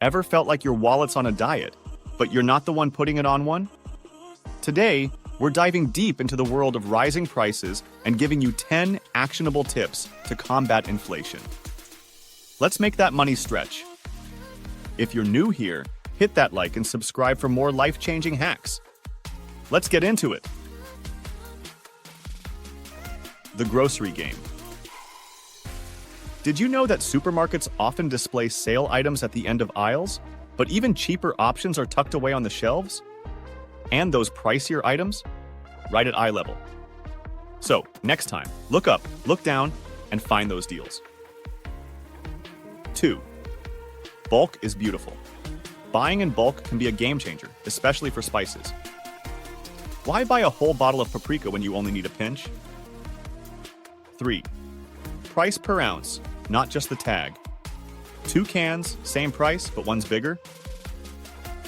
Ever felt like your wallet's on a diet, but you're not the one putting it on one? Today, we're diving deep into the world of rising prices and giving you 10 actionable tips to combat inflation. Let's make that money stretch. If you're new here, hit that like and subscribe for more life-changing hacks. Let's get into it. The grocery game. Did you know that supermarkets often display sale items at the end of aisles, but even cheaper options are tucked away on the shelves? And those pricier items? Right at eye level. So, next time, look up, look down, and find those deals. 2. Bulk is beautiful. Buying in bulk can be a game changer, especially for spices. Why buy a whole bottle of paprika when you only need a pinch? 3. Price per ounce, not just the tag. 2 cans, same price, but one's bigger?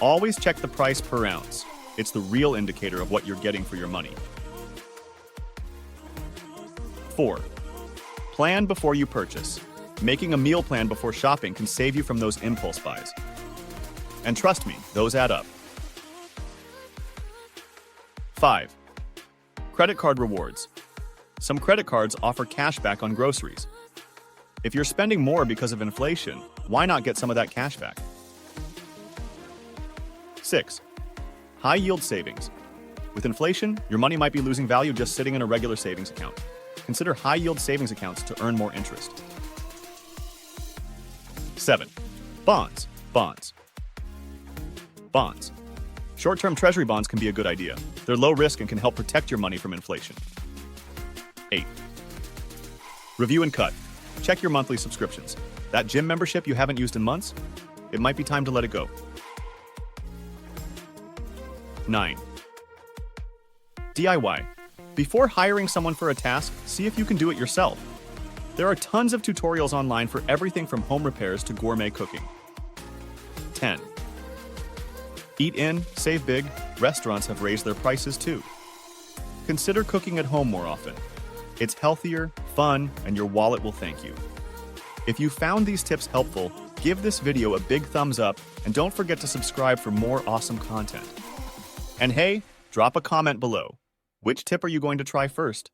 Always check the price per ounce. It's the real indicator of what you're getting for your money. 4. Plan before you purchase. Making a meal plan before shopping can save you from those impulse buys. And trust me, those add up. 5. Credit card rewards. Some credit cards offer cash back on groceries. If you're spending more because of inflation, why not get some of that cash back? 6. High-yield savings. With inflation, your money might be losing value just sitting in a regular savings account. Consider high-yield savings accounts to earn more interest. 7. Bonds. Bonds. Short-term treasury bonds can be a good idea. They're low risk and can help protect your money from inflation. 8. Review and cut. Check your monthly subscriptions. That gym membership you haven't used in months? It might be time to let it go. 9. DIY. Before hiring someone for a task, see if you can do it yourself. There are tons of tutorials online for everything from home repairs to gourmet cooking. 10. Eat in, save big. Restaurants have raised their prices too. Consider cooking at home more often. It's healthier, fun, and your wallet will thank you. If you found these tips helpful, give this video a big thumbs up and don't forget to subscribe for more awesome content. And hey, drop a comment below. Which tip are you going to try first?